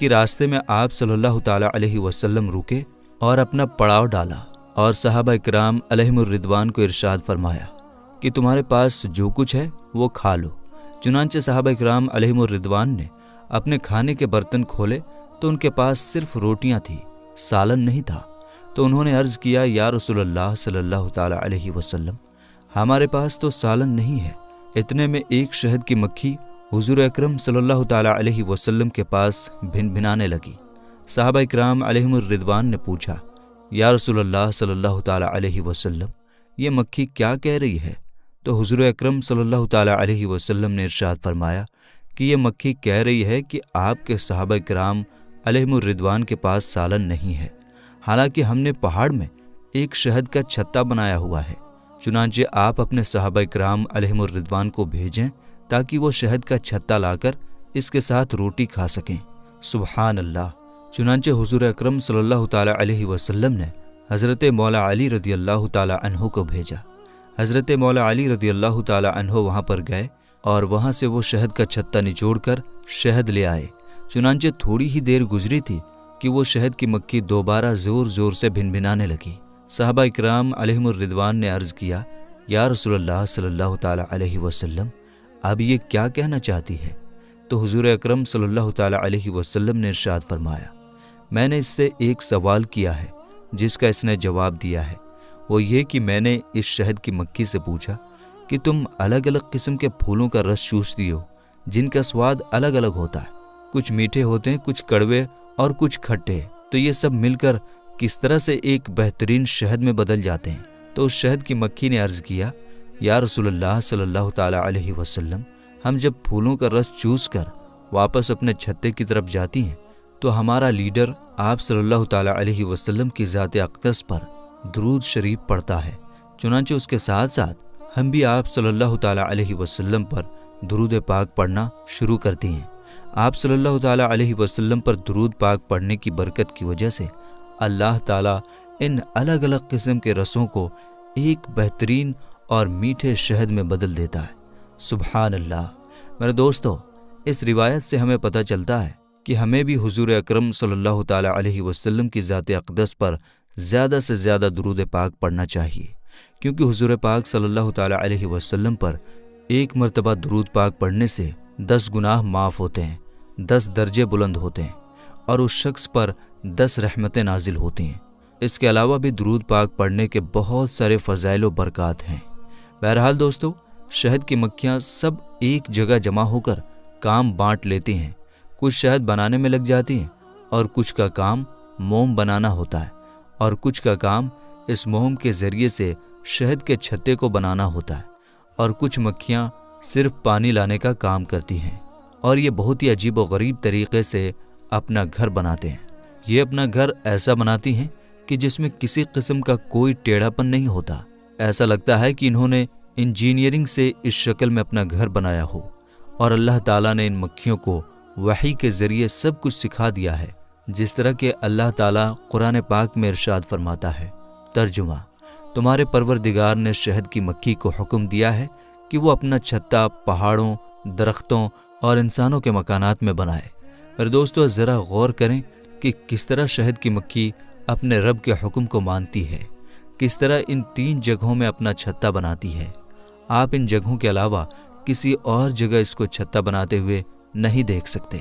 جبکہ راستے میں آپ صلی اللہ تعالیٰ علیہ وسلم رکے اور اپنا پڑاؤ ڈالا اور صحابہ کرام علیہم الرضوان کو ارشاد فرمایا کہ تمہارے پاس جو کچھ ہے وہ کھا لو۔ چنانچہ صحابہ کرام علیہم الرضوان نے اپنے کھانے کے برتن کھولے تو ان کے پاس صرف روٹیاں تھیں، سالن نہیں تھا۔ تو انہوں نے عرض کیا، یا رسول اللہ صلی اللہ تعالیٰ علیہ وسلم، ہمارے پاس تو سالن نہیں ہے۔ اتنے میں ایک شہد کی مکھی حضور اکرم صلی اللہ تعالیٰ علیہ وسلم کے پاس بھن بھنانے لگی۔ صحابہ کرام علیہم الرضوان نے پوچھا، یا رسول اللہ صلی اللہ تعالیٰ علیہ وسلم، یہ مکھی کیا کہہ رہی ہے؟ تو حضور اکرم صلی اللہ تعالیٰ علیہ وسلم نے ارشاد فرمایا کہ یہ مکھی کہہ رہی ہے کہ آپ کے صحابہ کرام علیہم الرضوان کے پاس سالن نہیں ہے، حالانکہ ہم نے پہاڑ میں ایک شہد کا چھتا بنایا ہوا ہے۔ چنانچہ آپ اپنے صحابہ کرام علیہم الرضوان کو بھیجیں تاکہ وہ شہد کا چھتا لا کر اس کے ساتھ روٹی کھا سکیں۔ سبحان اللہ۔ چنانچہ حضور اکرم صلی اللہ تعالیٰ علیہ وسلم نے حضرت مولا علی رضی اللہ تعالیٰ عنہ کو بھیجا۔ حضرت مولا علی رضی اللہ تعالیٰ عنہ وہاں پر گئے اور وہاں سے وہ شہد کا چھتا نچوڑ کر شہد لے آئے۔ چنانچہ تھوڑی ہی دیر گزری تھی کہ وہ شہد کی مکھی دوبارہ زور زور سے بھن بھنانے لگی۔ صحابہ اکرام علیہم الرضوان نے عرض کیا، یا رسول اللہ صلی اللہ تعالیٰ علیہ وسلم، اب یہ کیا کہنا چاہتی ہے؟ تو حضور اکرم صلی اللہ تعالیٰ علیہ وسلم نے ارشاد فرمایا، میں نے اس سے ایک سوال کیا ہے جس کا اس نے جواب دیا ہے، وہ یہ کہ میں نے اس شہد کی مکھی سے پوچھا کہ تم الگ الگ قسم کے پھولوں کا رس چوستی ہو جن کا سواد الگ الگ ہوتا ہے، کچھ میٹھے ہوتے ہیں، کچھ کڑوے اور کچھ کھٹے، تو یہ سب مل کر کس طرح سے ایک بہترین شہد میں بدل جاتے ہیں؟ تو اس شہد کی مکھی نے عرض کیا، یا رسول اللہ صلی اللہ تعالیٰ علیہ وسلم، ہم جب پھولوں کا رس چوس کر واپس اپنے چھتے کی طرف جاتی ہیں تو ہمارا لیڈر آپ صلی اللہ تعالیٰ علیہ وسلم کی ذات اقدس پر درود شریف پڑھتا ہے، چنانچہ اس کے ساتھ ساتھ ہم بھی آپ صلی اللہ تعالیٰ علیہ وسلم پر درود پاک پڑھنا شروع کرتی ہیں۔ آپ صلی اللہ تعالیٰ علیہ وسلم پر درود پاک پڑھنے کی برکت کی وجہ سے اللہ تعالیٰ ان الگ الگ قسم کے رسوں کو ایک بہترین اور میٹھے شہد میں بدل دیتا ہے۔ سبحان اللہ۔ میرے دوستو، اس روایت سے ہمیں پتہ چلتا ہے کہ ہمیں بھی حضور اکرم صلی اللہ تعالیٰ علیہ وسلم کی ذات اقدس پر زیادہ سے زیادہ درود پاک پڑھنا چاہیے، کیونکہ حضور پاک صلی اللہ تعالیٰ علیہ وسلم پر ایک مرتبہ درود پاک پڑھنے سے 10 گناہ معاف ہوتے ہیں، 10 درجے بلند ہوتے ہیں اور اس شخص پر 10 رحمتیں نازل ہوتی ہیں۔ اس کے علاوہ بھی درود پاک پڑھنے کے بہت سارے فضائل و برکات ہیں۔ بہرحال دوستو، شہد کی مکھیاں سب ایک جگہ جمع ہو کر کام بانٹ لیتی ہیں، کچھ شہد بنانے میں لگ جاتی ہیں اور کچھ کا کام موم بنانا ہوتا ہے اور کچھ کا کام اس موم کے ذریعے سے شہد کے چھتے کو بنانا ہوتا ہے، اور کچھ مکھیاں صرف پانی لانے کا کام کرتی ہیں اور یہ بہت ہی عجیب و غریب طریقے سے اپنا گھر بناتے ہیں۔ یہ اپنا گھر ایسا بناتی ہیں کہ جس میں کسی قسم کا کوئی ٹیڑھا پن نہیں ہوتا، ایسا لگتا ہے کہ انہوں نے انجینئرنگ سے اس شکل میں اپنا گھر بنایا ہو، اور اللہ تعالیٰ نے ان مکھیوں کو وحی کے ذریعے سب کچھ سکھا دیا ہے، جس طرح کہ اللہ تعالیٰ قرآن پاک میں ارشاد فرماتا ہے۔ ترجمہ: تمہارے پروردگار نے شہد کی مکھی کو حکم دیا ہے کہ وہ اپنا چھتا پہاڑوں، درختوں اور انسانوں کے مکانات میں بنائے۔ پر دوستو، ذرا غور کریں کہ کس طرح شہد کی مکھی اپنے رب کے حکم کو مانتی ہے، کس طرح ان 3 جگہوں میں اپنا چھتا بناتی ہے۔ آپ ان جگہوں کے علاوہ کسی اور جگہ اس کو چھتا بناتے ہوئے نہیں دیکھ سکتے۔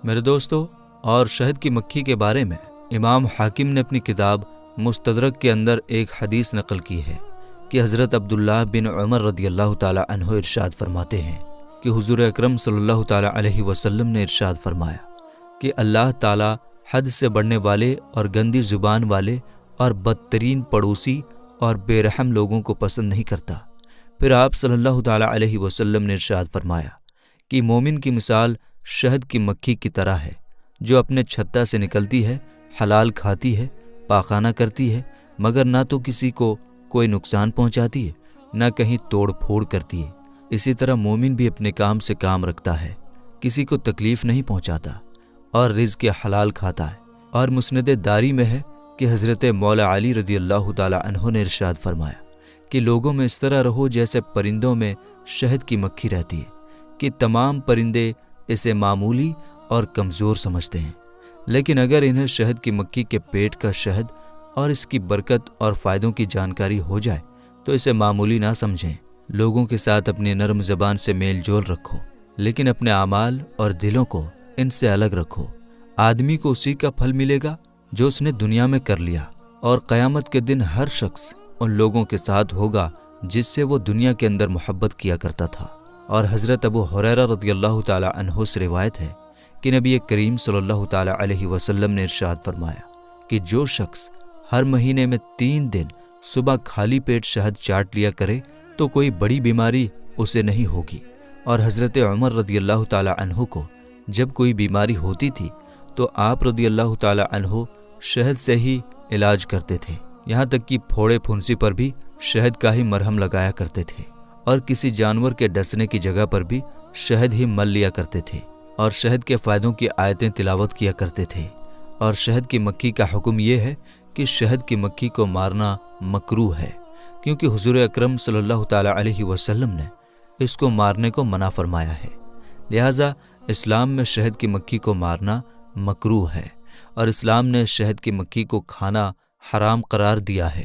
میرے دوستو، اور شہد کی مکھی کے بارے میں امام حاکم نے اپنی کتاب مستدرک کے اندر ایک حدیث نقل کی ہے کہ حضرت عبداللہ بن عمر رضی اللہ تعالیٰ عنہ ارشاد فرماتے ہیں کہ حضور اکرم صلی اللہ تعالیٰ علیہ وسلم نے ارشاد فرمایا کہ اللہ تعالیٰ حد سے بڑھنے والے اور گندی زبان والے اور بدترین پڑوسی اور بے رحم لوگوں کو پسند نہیں کرتا۔ پھر آپ صلی اللہ تعالیٰ علیہ وسلم نے ارشاد فرمایا کہ مومن کی مثال شہد کی مکھی کی طرح ہے، جو اپنے چھتا سے نکلتی ہے، حلال کھاتی ہے، پاخانہ کرتی ہے، مگر نہ تو کسی کو کوئی نقصان پہنچاتی ہے، نہ کہیں توڑ پھوڑ کرتی ہے۔ اسی طرح مومن بھی اپنے کام سے کام رکھتا ہے، کسی کو تکلیف نہیں پہنچاتا اور رزق حلال کھاتا ہے۔ اور مسند داری میں ہے کہ حضرت مولا علی رضی اللہ تعالیٰ عنہ نے ارشاد فرمایا کہ لوگوں میں اس طرح رہو جیسے پرندوں میں شہد کی مکھی رہتی ہے، کہ تمام پرندے اسے معمولی اور کمزور سمجھتے ہیں، لیکن اگر انہیں شہد کی مکھی کے پیٹ کا شہد اور اس کی برکت اور فائدوں کی جانکاری ہو جائے تو اسے معمولی نہ سمجھیں۔ لوگوں کے ساتھ اپنی نرم زبان سے میل جول رکھو، لیکن اپنے اعمال اور دلوں کو ان سے الگ رکھو۔ آدمی کو اسی کا پھل ملے گا جو اس نے دنیا میں کر لیا، اور قیامت کے دن ہر شخص ان لوگوں کے ساتھ ہوگا جس سے وہ دنیا کے اندر محبت کیا کرتا تھا۔ اور حضرت ابو ہریرہ رضی اللہ تعالی عنہ سے روایت ہے کہ نبی کریم صلی اللہ تعالی علیہ وسلم نے ارشاد فرمایا کہ جو شخص ہر مہینے میں 3 دن صبح خالی پیٹ شہد چاٹ لیا کرے تو کوئی بڑی بیماری اسے نہیں ہوگی۔ اور حضرت عمر رضی اللہ تعالی عنہ کو جب کوئی بیماری ہوتی تھی تو آپ رضی اللہ تعالی عنہ شہد سے ہی علاج کرتے تھے، یہاں تک کہ پھوڑے پھنسی پر بھی شہد کا ہی مرہم لگایا کرتے تھے، اور کسی جانور کے ڈسنے کی جگہ پر بھی شہد ہی مل لیا کرتے تھے، اور شہد کے فائدوں کی آیتیں تلاوت کیا کرتے تھے۔ اور شہد کی مکھی کا حکم یہ ہے کہ شہد کی مکھی کو مارنا مکروہ ہے، کیونکہ حضور اکرم صلی اللہ تعالی علیہ وسلم نے اس کو مارنے کو منع فرمایا ہے۔ لہٰذا اسلام میں شہد کی مکھی کو مارنا مکروہ ہے، اور اسلام نے شہد کی مکھی کو کھانا حرام قرار دیا ہے۔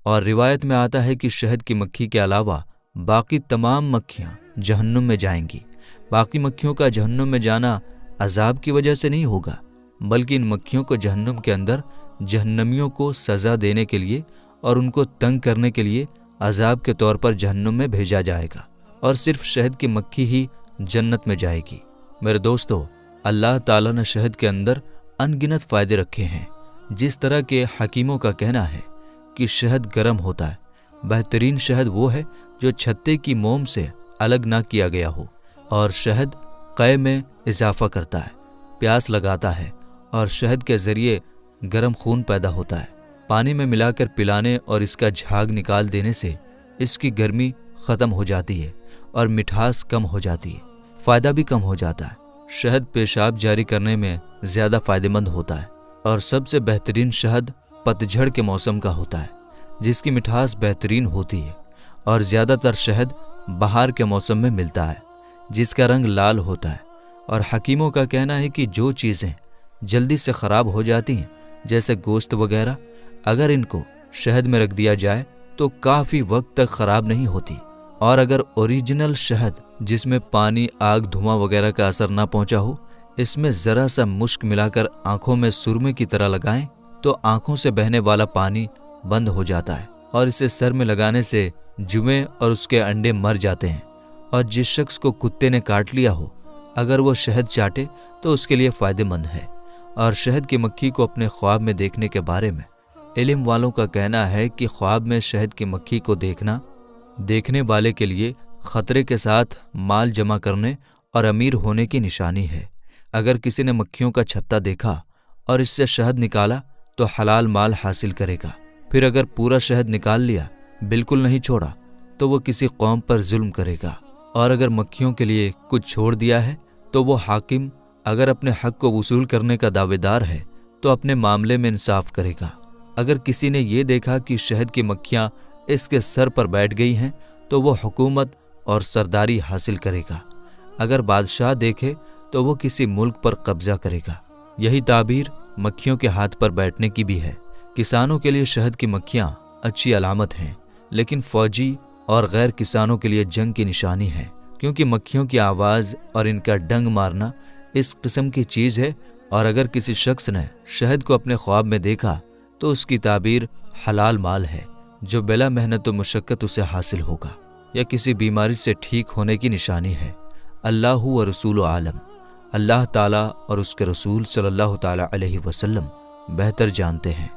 اور روایت میں آتا ہے کہ شہد کی مکھی کے علاوہ باقی تمام مکھیاں جہنم میں جائیں گی۔ باقی مکھیوں کا جہنم میں جانا عذاب کی وجہ سے نہیں ہوگا، بلکہ ان مکھیوں کو جہنم کے اندر جہنمیوں کو سزا دینے کے لیے اور ان کو تنگ کرنے کے لیے عذاب کے طور پر جہنم میں بھیجا جائے گا، اور صرف شہد کی مکھی ہی جنت میں جائے گی۔ میرے دوستو، اللہ تعالیٰ نے شہد کے اندر ان گنت فائدے رکھے ہیں۔ جس طرح کے حکیموں کا کہنا ہے کہ شہد گرم ہوتا ہے، بہترین شہد وہ ہے جو چھتے کی موم سے الگ نہ کیا گیا ہو، اور شہد قے میں اضافہ کرتا ہے، پیاس لگاتا ہے، اور شہد کے ذریعے گرم خون پیدا ہوتا ہے۔ پانی میں ملا کر پلانے اور اس کا جھاگ نکال دینے سے اس کی گرمی ختم ہو جاتی ہے اور مٹھاس کم ہو جاتی ہے، فائدہ بھی کم ہو جاتا ہے۔ شہد پیشاب جاری کرنے میں زیادہ فائدہ مند ہوتا ہے، اور سب سے بہترین شہد پتجھڑ کے موسم کا ہوتا ہے، جس کی مٹھاس بہترین ہوتی ہے، اور زیادہ تر شہد بہار کے موسم میں ملتا ہے، جس کا رنگ لال ہوتا ہے۔ اور حکیموں کا کہنا ہے کہ جو چیزیں جلدی سے خراب ہو جاتی ہیں جیسے گوشت وغیرہ، اگر ان کو شہد میں رکھ دیا جائے تو کافی وقت تک خراب نہیں ہوتی، اور اگر اوریجنل شہد جس میں پانی، آگ، دھواں وغیرہ کا اثر نہ پہنچا ہو، اس میں ذرا سا مشک ملا کر آنکھوں میں سرمے کی طرح لگائیں تو آنکھوں سے بہنے والا پانی بند ہو جاتا ہے، اور اسے سر میں لگانے سے جوئیں اور اس کے انڈے مر جاتے ہیں۔ اور جس شخص کو کتے نے کاٹ لیا ہو، اگر وہ شہد چاٹے تو اس کے لیے فائدہ مند ہے۔ اور شہد کی مکھی کو اپنے خواب میں دیکھنے کے بارے میں علم والوں کا کہنا ہے کہ خواب میں شہد کی مکھی کو دیکھنے والے کے لیے خطرے کے ساتھ مال جمع کرنے اور امیر ہونے کی نشانی ہے۔ اگر کسی نے مکھیوں کا چھتا دیکھا اور اس سے شہد نکالا تو حلال مال حاصل کرے گا، پھر اگر پورا شہد نکال لیا، بالکل نہیں چھوڑا، تو وہ کسی قوم پر ظلم کرے گا۔ اور اگر مکھیوں کے لیے کچھ چھوڑ دیا ہے تو وہ حاکم اگر اپنے حق کو وصول کرنے کا دعوے دار ہے تو اپنے معاملے میں انصاف کرے گا۔ اگر کسی نے یہ دیکھا کہ شہد کی مکھیاں اس کے سر پر بیٹھ گئی ہیں تو وہ حکومت اور سرداری حاصل کرے گا۔ اگر بادشاہ دیکھے تو وہ کسی ملک پر قبضہ کرے گا۔ یہی تعبیر مکھیوں کے ہاتھ پر بیٹھنے کی بھی ہے۔ کسانوں کے لیے شہد کی مکھیاں اچھی علامت ہیں، لیکن فوجی اور غیر کسانوں کے لیے جنگ کی نشانی ہے، کیونکہ مکھیوں کی آواز اور ان کا ڈنگ مارنا اس قسم کی چیز ہے۔ اور اگر کسی شخص نے شہد کو اپنے خواب میں دیکھا تو اس کی تعبیر حلال مال ہے جو بلا محنت و مشقت اسے حاصل ہوگا، یا کسی بیماری سے ٹھیک ہونے کی نشانی ہے۔ اللہ و رسول عالم، اللہ تعالیٰ اور اس کے رسول صلی اللہ تعالیٰ علیہ وسلم بہتر جانتے ہیں۔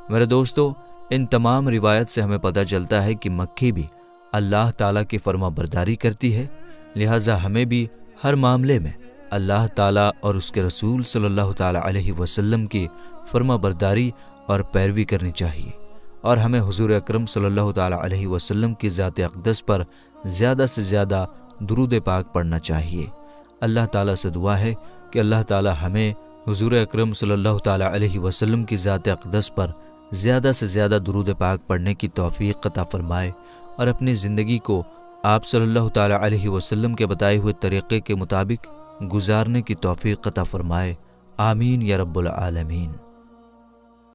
میرے دوستو، ان تمام روایت سے ہمیں پتہ چلتا ہے کہ مکھی بھی اللہ تعالیٰ کی فرما برداری کرتی ہے، لہٰذا ہمیں بھی ہر معاملے میں اللہ تعالیٰ اور اس کے رسول صلی اللہ تعالیٰ علیہ وسلم کی فرما برداری اور پیروی کرنی چاہیے، اور ہمیں حضور اکرم صلی اللہ تعالیٰ علیہ وسلم کی ذات اقدس پر زیادہ سے زیادہ درود پاک پڑھنا چاہیے۔ اللہ تعالیٰ سے دعا ہے کہ اللہ تعالیٰ ہمیں حضور اکرم صلی اللہ تعالیٰ علیہ وسلم کی ذات اقدس پر زیادہ سے زیادہ درود پاک پڑھنے کی توفیق عطا فرمائے، اور اپنی زندگی کو آپ صلی اللہ تعالیٰ علیہ وسلم کے بتائے ہوئے طریقے کے مطابق گزارنے کی توفیق عطا فرمائے۔ آمین یا رب العالمین۔